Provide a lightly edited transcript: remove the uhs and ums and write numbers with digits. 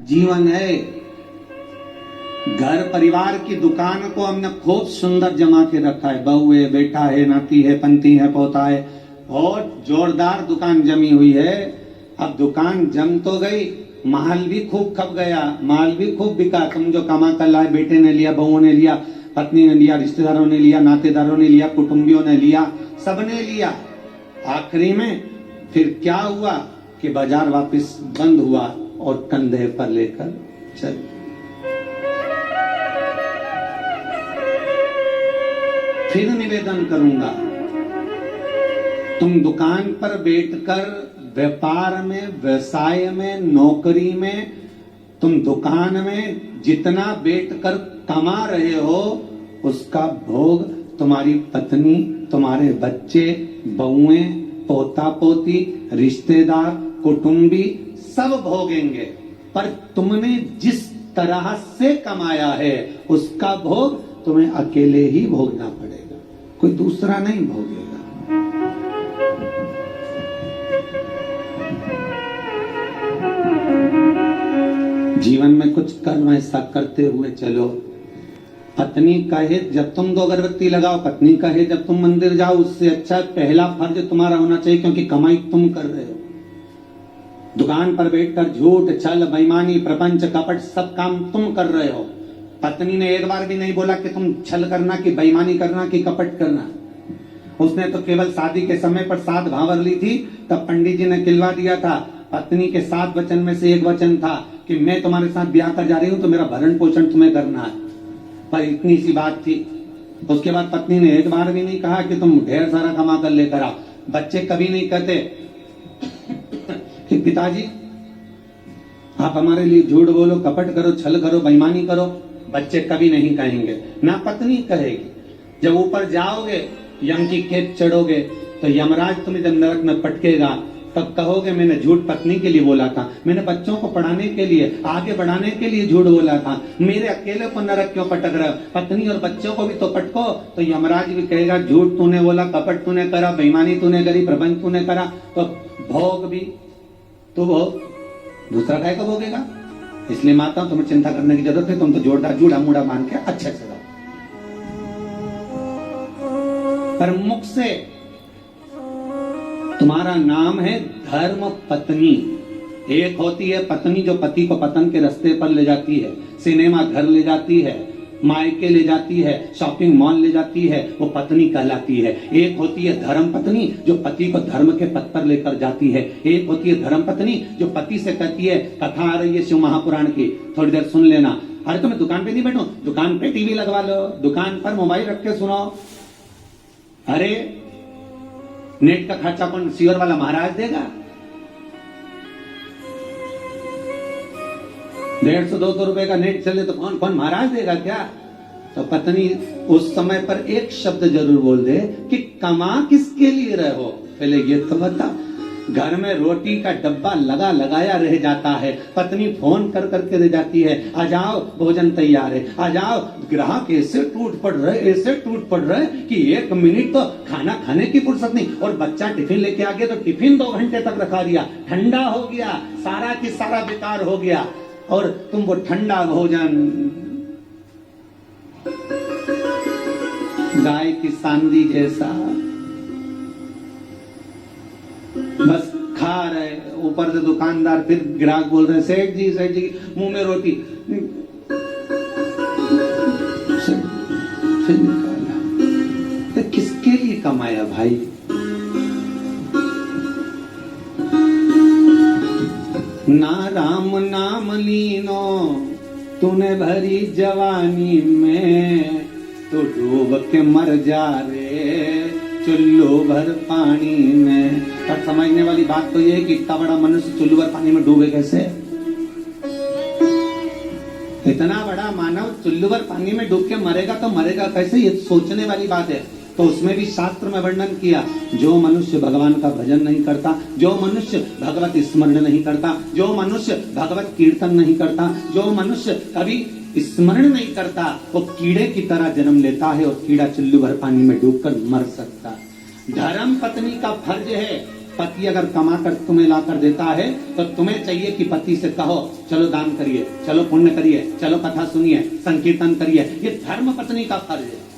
जीवन है। घर परिवार की दुकान को हमने खूब सुंदर जमा के रखा है, बहू है, बेटा है, नाती है, पंती है, पोता है, बहुत जोरदार दुकान जमी हुई है। अब दुकान जम तो गई, माल भी खूब खप गया, माल भी खूब बिका। तुम जो कमा कर लाए, बेटे ने लिया, बहुओं ने लिया, पत्नी ने लिया, रिश्तेदारों ने लिया, नातेदारों ने लिया, कुटुंबियों ने लिया, सबने लिया। आखिरी में फिर क्या हुआ कि बाजार वापस बंद हुआ और कंधे पर लेकर चल। फिर निवेदन करूंगा, तुम दुकान पर बैठकर व्यापार में, व्यवसाय में, नौकरी में, तुम दुकान में जितना बैठकर कमा रहे हो उसका भोग तुम्हारी पत्नी, तुम्हारे बच्चे, बहुएं, पोता पोती, रिश्तेदार, कुटुंबी सब भोगेंगे। पर तुमने जिस तरह से कमाया है उसका भोग तुम्हें अकेले ही भोगना पड़ेगा, कोई दूसरा नहीं भोगेगा। जीवन में कुछ कर्म ऐसा करते हुए चलो। पत्नी कहे जब तुम 2 अगरबत्ती लगाओ, पत्नी कहे जब तुम मंदिर जाओ, उससे अच्छा पहला फर्ज तुम्हारा होना चाहिए, क्योंकि कमाई तुम कर रहे हो। दुकान पर बैठकर झूठ, छल, बेईमानी, प्रपंच, कपट सब काम तुम कर रहे हो। पत्नी ने एक बार भी नहीं बोला कि तुम छल करना, कि बेईमानी करना, कि कपट करना। उसने तो केवल शादी के समय पर 7 भावर ली थी, तब पंडित जी ने किलवा दिया था। पत्नी के 7 वचन में से एक वचन था कि मैं तुम्हारे साथ ब्याह कर जा रही हूं तो मेरा भरण पोषण तुम्हें करना है। पर इतनी सी बात थी। उसके बाद पत्नी ने एक बार भी नहीं कहा कि तुम ढेर सारा कमा कर लेकर आओ। बच्चे कभी नहीं कहते कि पिताजी आप हमारे लिए झूठ बोलो, कपट करो, छल करो, बेईमानी करो। बच्चे कभी नहीं कहेंगे, ना पत्नी कहेगी। जब ऊपर जाओगे, यम की खेत चढ़ोगे, तो यमराज तुम्हें जब नरक में पटकेगा तब कहोगे मैंने झूठ पत्नी के लिए बोला था, मैंने बच्चों को पढ़ाने के लिए, आगे बढ़ाने के लिए झूठ बोला था, मेरे अकेले को नरक क्यों पटक रहे हो? पत्नी और बच्चों को भी तो पटको। तो यमराज भी कहेगा झूठ तूने बोला, कपट तूने करा, बेईमानी तूने करी, प्रपंच तूने करा, तो भोग भी तो भोग दूसरा काय का भोगेगा। इसलिए माता तुम्हें चिंता करने की जरूरत है, तुम तो जोरदार जूड़ा मुड़ा मान के अच्छे से रहो। पर मुख से तुम्हारा नाम है धर्म पत्नी। एक होती है पत्नी जो पति को पतन के रास्ते पर ले जाती है, सिनेमा घर ले जाती है, मायके ले जाती है, शॉपिंग मॉल ले जाती है, वो पत्नी कहलाती है। एक होती है धर्म पत्नी जो पति को धर्म के पथ पर लेकर जाती है। एक होती है धर्म पत्नी जो पति से कहती है, कथा आ रही है शिव महापुराण की, थोड़ी देर सुन लेना। अरे तुम्हें दुकान पे नहीं बैठो, दुकान पे टीवी लगवा लो, दुकान पर मोबाइल रख के सुनो। अरे नेट का खर्चा कौन सीवर वाला महाराज देगा? 150-200 रुपए का नेट चले तो कौन महाराज देगा क्या? तो पत्नी उस समय पर एक शब्द जरूर बोल दे कि कमा किसके लिए रहे हो, पहले ये तो बता। घर में रोटी का डब्बा लगा लगाया रह जाता है, पत्नी फोन कर करके रह जाती है, आ जाओ भोजन तैयार है, आ जाओ। ग्राहक ऐसे टूट पड़ रहे कि 1 मिनट तो खाना खाने की फुर्सत नहीं। और बच्चा टिफिन लेके आ गया तो टिफिन 2 घंटे तक रखा दिया, ठंडा हो गया, सारा की सारा बेकार हो गया। और तुम वो ठंडा भोजन गाय की सांदी जैसा बस खा रहे, ऊपर से दुकानदार फिर ग्राहक बोल रहे सेठ जी मुंह में रोटी, फिर निकाला। तो किसके लिए कमाया भाई? ना राम नाम लीनो तूने भरी जवानी में, तो डूब के मर जा रे चुल्लू भर पानी में। पर समझने वाली बात तो ये है कि इतना बड़ा मनुष्य चुल्लू भर पानी में डूबे कैसे? इतना बड़ा मानव चुल्लू भर पानी में डूब के मरेगा तो मरेगा कैसे? ये सोचने वाली बात है। तो उसमें भी शास्त्र में वर्णन किया, जो मनुष्य भगवान का भजन नहीं करता, जो मनुष्य भगवत स्मरण नहीं करता, जो मनुष्य भगवत कीर्तन नहीं करता, जो मनुष्य कभी स्मरण नहीं करता, वो कीड़े की तरह जन्म लेता है और कीड़ा चुल्लू भर पानी में डूबकर मर सकता। धर्म पत्नी का फर्ज है पति अगर कमा कर तुम्हें ला कर देता है तो तुम्हें चाहिए कि पति से कहो चलो दान करिए, चलो पुण्य करिए, चलो कथा सुनिए, संकीर्तन करिए। ये धर्म पत्नी का फर्ज है।